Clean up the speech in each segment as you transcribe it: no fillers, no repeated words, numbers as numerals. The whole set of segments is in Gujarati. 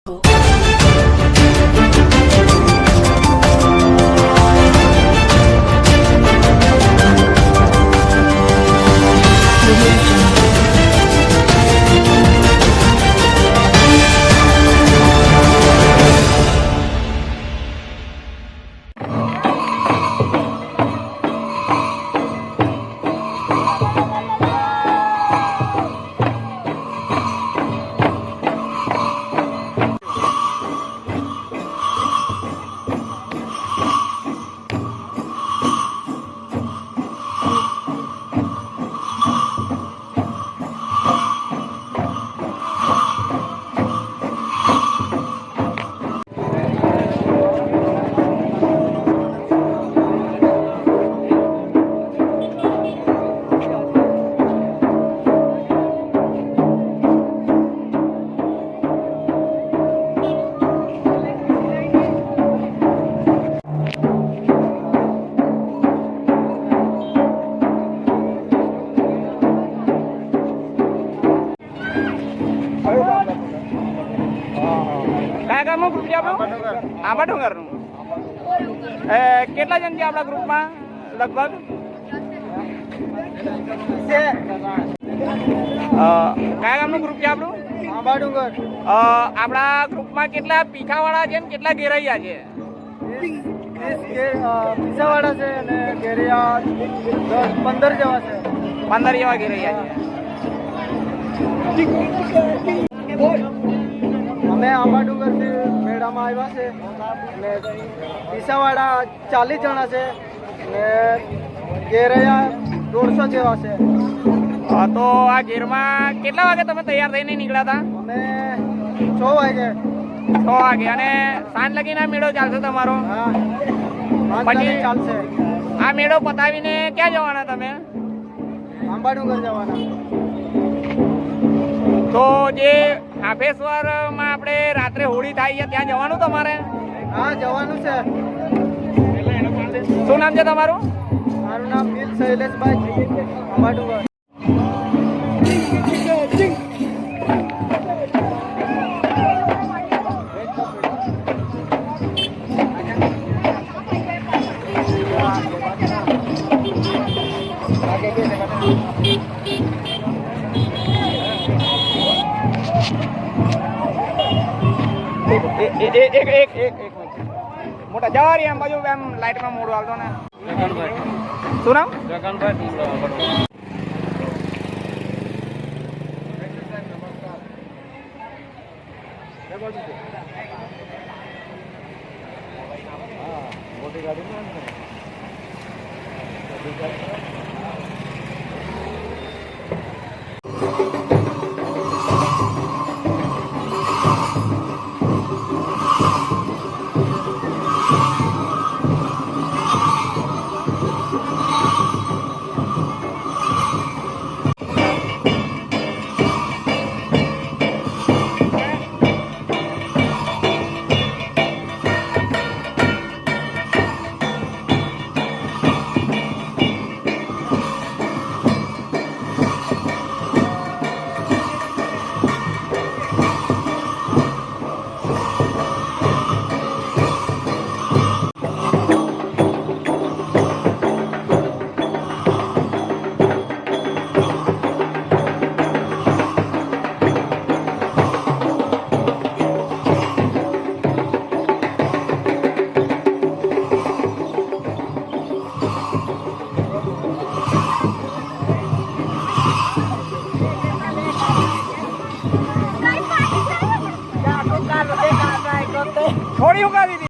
કયા ગામનું ગ્રુપ છે આપણું? આંબા ડુંગરનું. કેટલા જણ છે આપણા ગ્રુપમાં લગભગ? કયા ગામનું ગ્રુપ છે આપણું? આંબા ડુંગર. આપણા ગ્રુપમાં કેટલા પીખાવાળા છે ને કેટલા ઘેરૈયા છે? પીસાવાળા છે અને ઘેરિયા 10-15 જેવા છે. 15 જેવા ઘેરૈયા છે. અમે આંબા ડુંગરથી મેળામાં આવ્યા છે અને પીસાવાળા 40 જણા છે અને ઘેરૈયા 150 જેવા છે. તો આ ઘેરમાં કેટલા વાગે તમે તૈયાર થઈને નીકળ્યા હતા? અમે 6 વાગે. 6 વાગે. અને સાંજ લગીને મેળો ચાલશે તમારો? હા, પછી ચાલશે. આ મેળો પતાવીને ક્યાં જવાના તમે? આંબા ડુંગર જવાના. તો જે હાફેશ્વરમાં આપણે રાત્રે હોળી થાય છે ત્યાં જવાનું તમારે? હા, જવાનું છે. શું નામ છે તમારું? મારું નામ બિલ શૈલેષભાઈ, આંબા ડુંગર. એક મોટા જવારી એમ બાજુ એમ લાઈટમાં મોડું આવતો ને. શું નામ? થોડી ઉગાડી દીધી.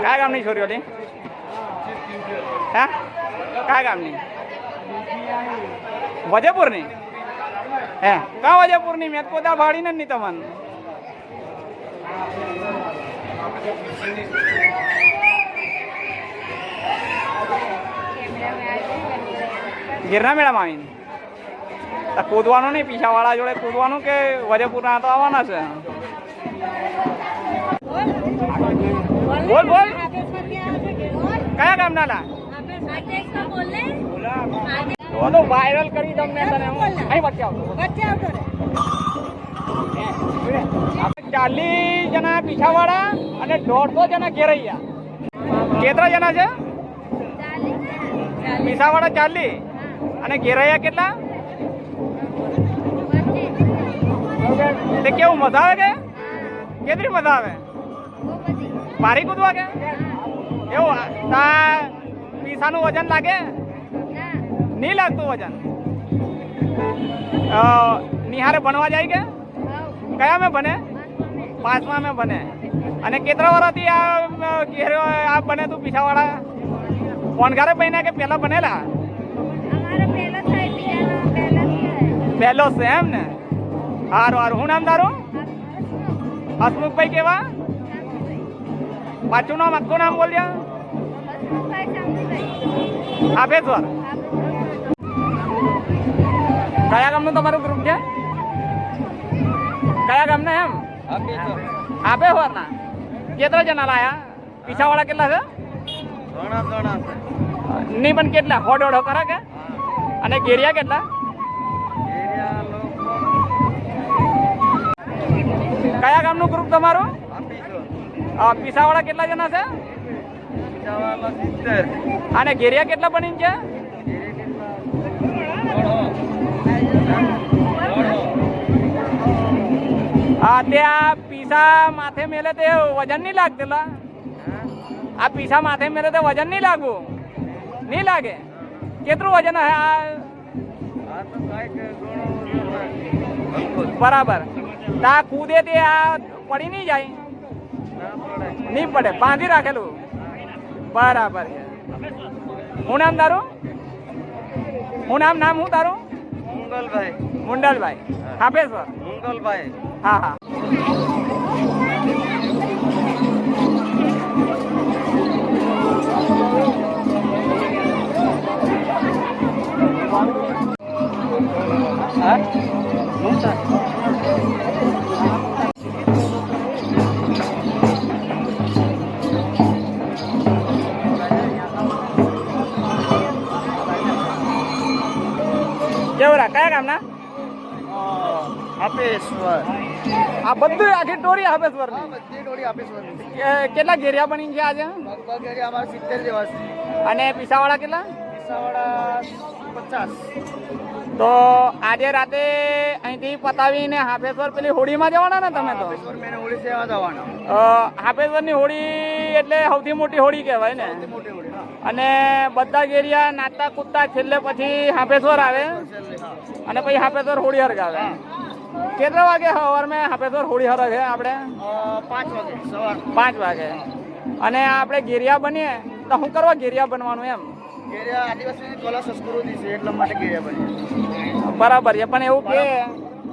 કયા ગામની છોરીઓ હતી? હા, કયા ગામની? વજયપુરની? હે, કા વજયપુરની? મેં પોતા ભાડીને નહીં તમને. ગિરના મેળામાં આવીને તો કૂદવાનું નહીં, પીછાવાળા જોડે કૂદવાનું કે વજેપુરના તો આવવાના છે. બોલ બોલ, કયા ગામના લા? બોલો, વાયરલ કરી તમને. તને અહીં વચ્ચે આવતો. 40 જણા પીછાવાળા અને 150 જણા ઘેરૈયા. કેટલા જણા છે? પીછાવાળા 40 અને ઘેરૈયા કેટલા? તે કેવું મજા આવે કે કેટલી મજા આવે? મારી કૂદવા કે એવું? પીસાનું વજન લાગે? નહીં લાગતું વજન? નિહારે ભણવા જાય કે? કયા મેં ભણે? 5મા મેં ભણે. અને કેટલા વર્ષથી આ બને તું પીછાવાળા? ફોનગારે બન્યા કે પહેલા બનેલા? પહેલો છે એમ ને? સારું સારું. શું નામ તારું? હસમુખભાઈ. કેવા પાછું નામ? આખું નામ બોલ્યા. હાફેશ્વર. કયા ગામનું તમારું ગ્રુપ છે? કયા ગામના? એમ હાફેશ્વર ના. કેટલા જણા લાયા? પીછાવાળા કેટલા છે? નહીં પણ કેટલા? 100-150 ખરા કે? અને ઘેરિયા કેટલા? કયા ગામનું ગ્રુપ તમારું? પીછાવાળા કેટલા જણા છે? અને ઘેરિયા કેટલા બની છે? ત્યાં પીસા માથે મેલે તે વજન નહીં લાગતેલા? આ પીસા માથે મેલે તે વજન નહીં લાગુ? નહીં લાગે? કેટલું વજન હે આ? બરાબર. તા કૂદે તે આ પડી નહીં જાય? નહીં પડે, બાંધી રાખેલું. બરાબર. શું નામ તારું? શું નામ શું તારું? મુંગલભાઈ. મુંડલભાઈ. હાફેશ્વર. મુંગલભાઈ. હા હા. કેવરા? કયા ગામના? હાફેશ્વર. આ બધું આખી ટોરી હાફેશ્વર ની? બધી ટોળી હાફેશ્વર. કેટલા ઘેરિયા બની છે આજે? લગભગ અમારા 70 જેવા છે. અને પીસાવાળા કેટલા? પીસાવાળા 50. તો આજે રાતે અહીંથી પતાવીને હાફેશ્વર પેલી હોળીમાં જવાના ને તમે? તો હાફેશ્વર મેને હોળી સેવા જવાના. હાફેશ્વરની હોળી એટલે સૌથી મોટી હોળી કહેવાય ને? મોટી હોળી. અને બધા ઘેરિયા નાચતા કૂદતા છેલ્લે પછી હાફેશ્વર આવે અને પછી હાફેશ્વર હોળી હરગાવે. કેટલા વાગે સવારમાં હાફેશ્વર હોળી હરગે આપણે? 5 વાગે સવાર. 5 વાગે. અને આપણે ઘેરિયા બનીએ તો શું કરવા ઘેરિયા બનવાનું એમ? ઘેરિયા આદિવાસી કલા સંસ્કૃતિ છે એટલા માટે ઘેરિયા બને. બરાબર છે. પણ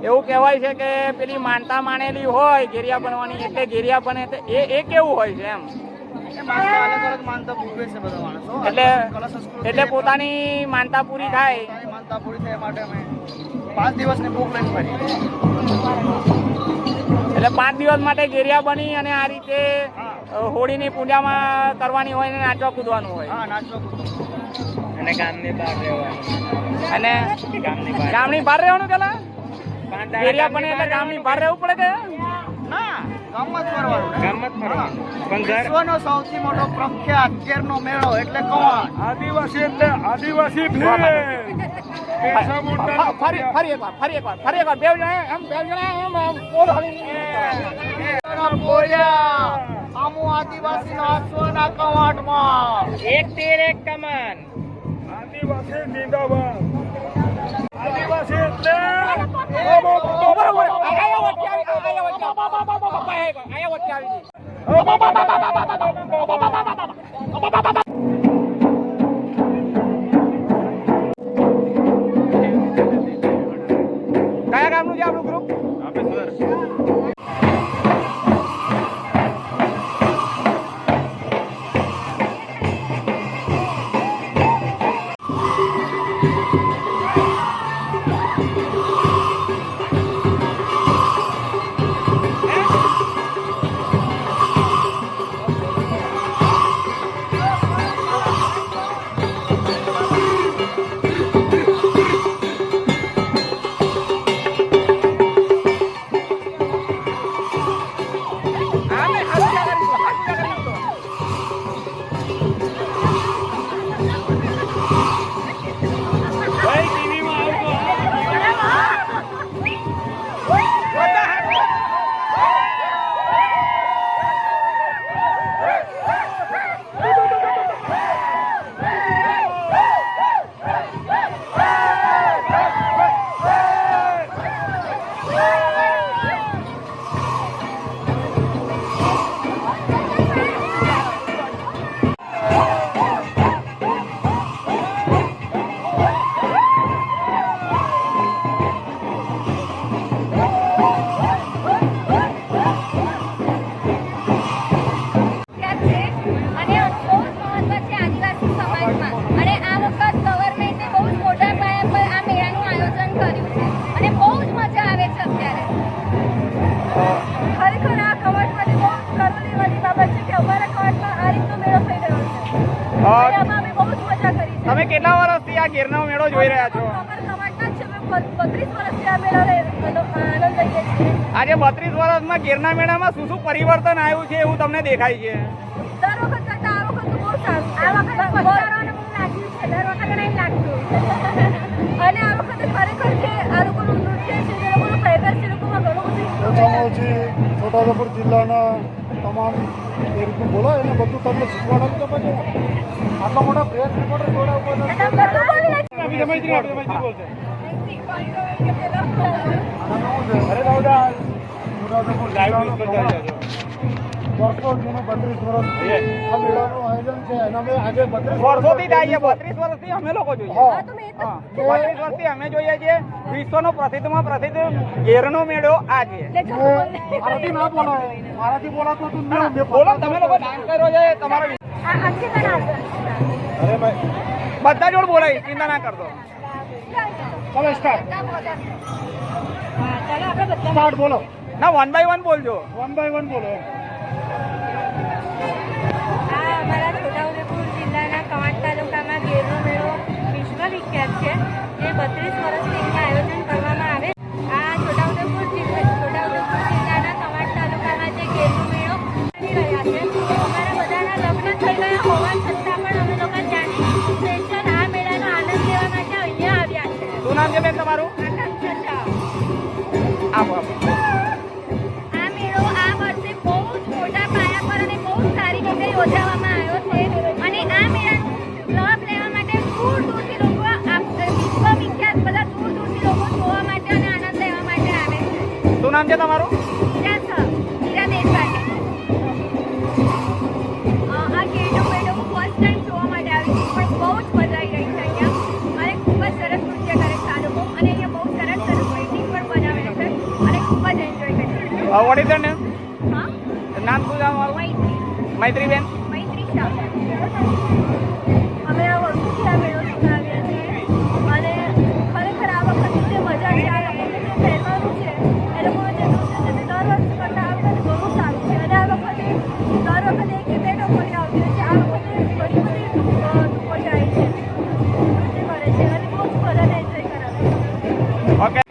એવું કહેવાય છે કે પેલી માનતા માનેલી હોય ઘેરિયા બનવાની એટલે ઘેરિયા બને એ કેવું હોય છે એમ? અલગ અલગ માનતા પૂરે છે બધા માણસો. એટલે પોતાની માનતા પૂરી થાય. માનતા પૂરી થાય માટે અમે 5 દિવસની ભૂખ લઈને ફરી. એટલે 5 દિવસ માટે ઘેરિયા બની અને આ રીતે હોળીની પૂજામાં કરવાની હોય ને નાચવા કૂદવાનું હોય. હા, નાચવા કૂદવાનું. અને ગામની બહાર રહેવાનું. અને ગામની બહાર રહેવાનું પેલા? ઘેરિયા બને એટલે ગામની બહાર રહેવું પડે કે? ના, ગામમાં જ ફરવાનું. ગામમાં જ ફરવાનું. પણ વિશ્વનો સૌથી મોટો પ્રખ્યાત કેરનો મેળો એટલે કવાંટ. આદિવાસી એટલે આદિવાસી ભીડ. ફરી એકવાર બે જણા એમ પોલ હલીને બોલ્યા આમુ આદિવાસી નો આસોના કવાંટમાં. એક તીર એક કમાન. આદિવાસી જિંદાબાદ. આદિવાસી એટલે કયા ગામનું છે આપણું ગ્રુપ? કેટલા વર્ષથી આ ગીરનો મેળો જોઈ રહ્યા છો? આજે 32 વર્ષમાં ગીરના મેળામાં શું શું પરિવર્તન આવ્યું છે એવું તમને દેખાય છે? અને આ વખતે ખરેખર જે આ લોકોનું નૃત્ય છે જે લોકોનું ફેવર છે લોકોમાં ઘણું બધું છોટાઉદેપુર જિલ્લાના તમામ એ રીતનું બોલો એને બધું તમને શીખવાડે તો પછી આટલા મોટા પ્રેસ રિપોર્ટર જોડે ઉપર વર્ષો જૂનું 32 વર્ષ આ મેળાનું આયોજન છે એના મેં આજે 32 વર્ષોથી થાય છે. 32 વર્ષથી અમે લોકો જોઈએ. હા. 32 વર્ષથી અમે જોઈએ છીએ. વિશ્વનો પ્રસિદ્ધમાં પ્રસિદ્ધ ગીરનો મેળો આ છે. મારાથી ના બોલાય મારાથી બોલાતો તું બોલો તમે લોકો ડાન્સ કર્યો છે તમારો અરે ભાઈ બધા જોડ બોલાય, ચિંતા ના કરતો. ચાલો સ્ટાર્ટ બોલો ના 1 by 1 બોલજો. 1 by 1 બોલો આ અમારા છોટાઉદેપુર જિલ્લાના કવાંટ તાલુકામાં ગીરનો મેળો વિશ્વવિખ્યાત છે. જે 32 વર્ષથી અહીંયા આયોજન કરવામાં આવે. આ છોટાઉદેપુર જિલ્લાના કવાંટ તાલુકામાં જે ગીરનો મેળો કરી રહ્યા છે. અમારા બધાના લગ્ન થઈ ગયા હોવા છતાં પણ અમે લોકો ત્યાંની સ્પેશિયલ આ મેળાનો આનંદ લેવા માટે અહીંયા આવ્યા છે. શું નામ છે બેન તમારું? આકાંક્ષા. આપો. આ મેળો આ વર્ષે બહુ જ મોટા પાયા પર અને બહુ જ સારી રીતે યોજવામાં આવ્યો છે. અને આ મેળાનો લાભ લેવા માટે દૂર દૂરથી લોકો વિશ્વવિખ્યાત બધા દૂર દૂરથી લોકો જોવા માટે અને આનંદ લેવા માટે આવે છે. શું નામ છે તમારું? હીરા દેશપાંડે. આ ગીરનો મેળો હું ફર્સ્ટ ટાઈમ જોવા માટે આવી છું, પણ બહુ જ મજા આવી રહી છે અહીંયા. અને ખૂબ જ સરસ નૃત્ય કરે છે આ લોકો અને અહીંયા બહુ સરસ સરસ પેઇન્ટિંગ પણ બનાવે છે અને ખૂબ જ એન્જોય કરે છે. What is the name? હા, નામ શું છે તમારું? મૈત્રી બેન. મૈત્રી શાહ. અમે આ વર્ષોથી આ મેળો જોતા આવ્યા છીએ અને ખરેખર આ વખતે જે મજા છે આ લોકોને જે પહેરવાનું છે એ લોકોને જે નૃત્ય છે તે દર વર્ષ કરતાં આ વખતે ઘણું સારું છે. અને આ વખતે દર વખતે એક કે બે ટોપોલી આવતી હોય છે. આ વખતે ઘણી બધી ટોપોલી આવી છે, નૃત્ય કરે છે અને બહુ જ બધાને એન્જોય કરાવે છે. ઓકે.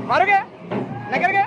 મારું કે નગર કે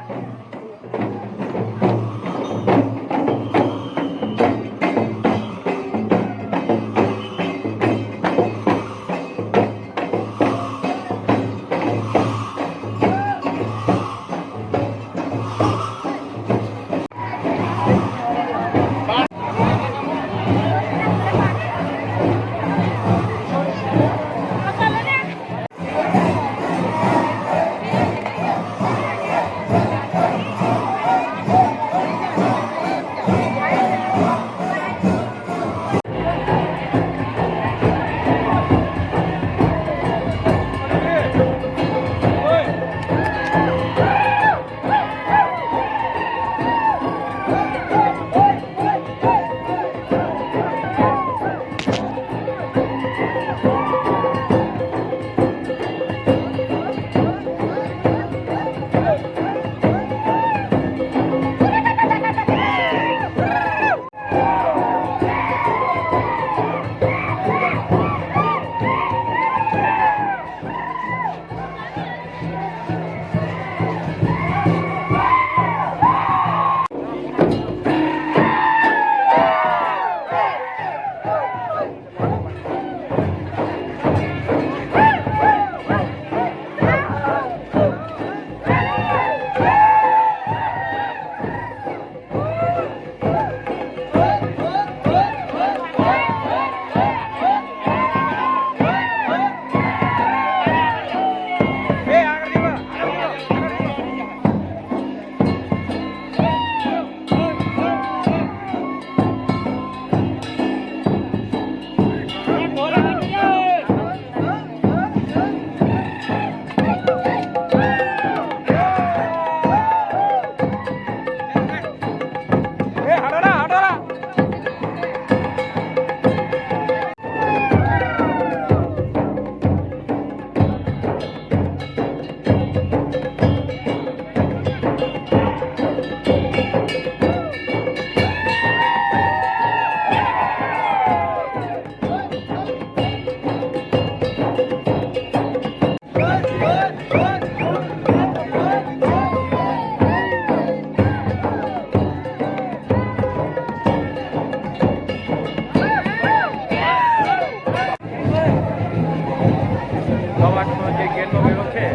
કવાંટનો જે ગેરનો મેળો છે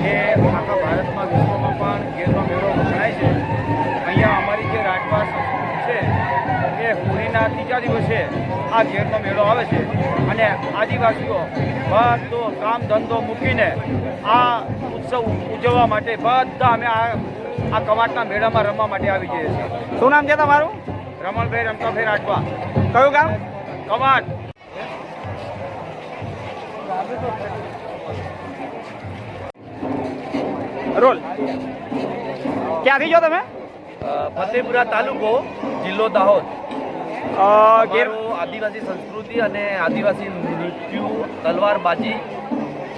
એ આખા ભારતમાં વિશ્વમાં પણ ગેરનો મેળો ગણાય છે. અહીંયા અમારી જે રાજભા સંસ્કૃતિ છે એ હોળીના ત્રીજા દિવસે આ ગેરનો મેળો આવે છે અને આદિવાસીઓ બધો કામ ધંધો મૂકીને આ ઉત્સવ ઉજવવા માટે બધા અમે આ કવાંટના મેળામાં રમવા માટે આવી જઈએ છીએ. શું નામ છે તમારું? રમણભાઈ રમતાભાઈ રાજભા. કયું ગામ? કવાંટ. રોલ. ક્યાંથી છો તમે? ફતેપુરા તાલુકો, જિલ્લો દાહોદ. ગેર અમારું આદિવાસી સંસ્કૃતિ અને આદિવાસી નૃત્યુ તલવારબાજી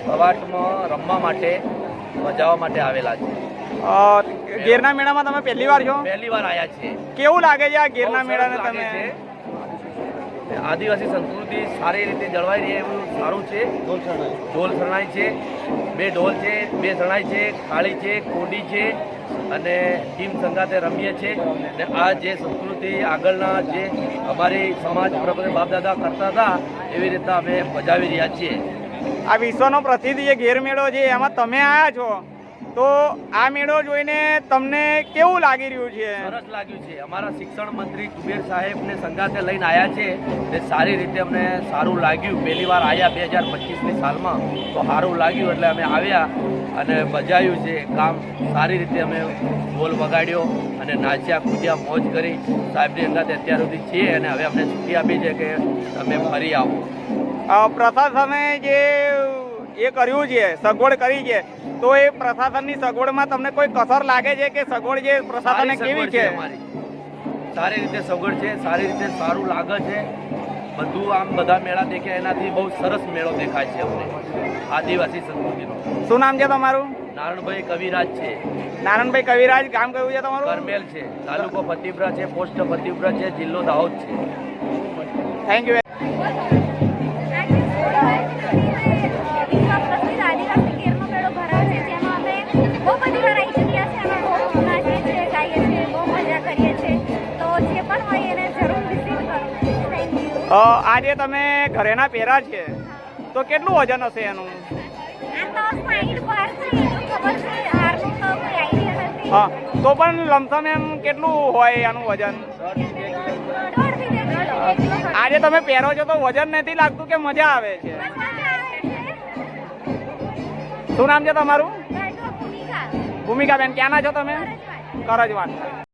કવાંટમાં રમવા માટે મજાવા માટે આવેલા છે. ગેરના મેળામાં તમે પહેલી વાર છો? પહેલી વાર આવ્યા છે. કેવું લાગે છે આ ગેરના બહુ મેળાને સરસ લાગે તમે? છે. આદિવાસી સંસ્કૃતિ સારી રીતે જળવાઈ રહે એવું સારું છે. ઢોલ શરણાઈ છે, 2 ઢોલ છે, 2 શરણાઈ છે, ખાળી છે, કોડી છે અને ટીમ સંગાતે રમીએ છીએ. ને આ જે સંસ્કૃતિ આગળના જે અમારી સમાજ પ્રમાણે બાપ દાદા કરતા હતા એવી રીતના અમે બજાવી રહ્યા છીએ. આ વિશ્વનો પ્રસિદ્ધ જે ગેર મેળો છે એમાં તમે આવ્યા છો, તો આ મેળો જોઈને તમને કેવું લાગી રહ્યું છે? સરસ લાગ્યું છે. અમારા શિક્ષણ મંત્રી કુબેર સાહેબને સંગાતે લઈને આવ્યા છે તે સારી રીતે અમને સારું લાગ્યું. પહેલી વાર આવ્યા 2025ની સાલમાં, તો સારું લાગ્યું એટલે અમે આવ્યા અને બજાવ્યું છે કામ સારી રીતે. અમે ઢોલ વગાડ્યો અને નાચ્યા કૂદ્યા મોજ કરી. સાહેબની અંગાતે અત્યાર સુધી છીએ અને હવે અમને છૂટી આપી છે કે તમે ફરી આવો. પ્રશાસને જે એ કર્યું છે, સગવડ કરી છે, તો એ પ્રશાસનની સગવડમાં તમને કોઈ કસર લાગે છે કે સગવડ જે પ્રશાસને કેવી છે? અમારી સારી રીતે સગવડ છે, સારી રીતે સારું લાગે છે બધું. આમ બધા મેળા દેખ્યા એનાથી બહુ સરસ મેળો દેખાય છે અમને આદિવાસી સંસ્કૃતિનો. શું નામ છે તમારું? નારણભાઈ કવિરાજ છે. નારાયણભાઈ કવિરાજ. ગામ કયું છે તમારું? કરમેલ છે, તાલુકો ફતેપુરા છે, પોસ્ટ ફતેપુરા છે, જિલ્લો દાહોદ છે. Thank you. વિશ્વ પ્રસિદ્ધ આદિવાસી ગેરનો મેળો ભરાય છે, જેમાં અમે આજે તમે ઘરેના પહેરા છે તો કેટલું વજન હશે એનું? હા, તો પણ લમસમ એમ કેટલું હોય એનું વજન? આજે તમે પહેરો છો તો વજન નથી લાગતું કે મજા આવે છે? શું નામ છે તમારું? ભૂમિકાબેન. ક્યાંના છો તમે? કરજવાડ.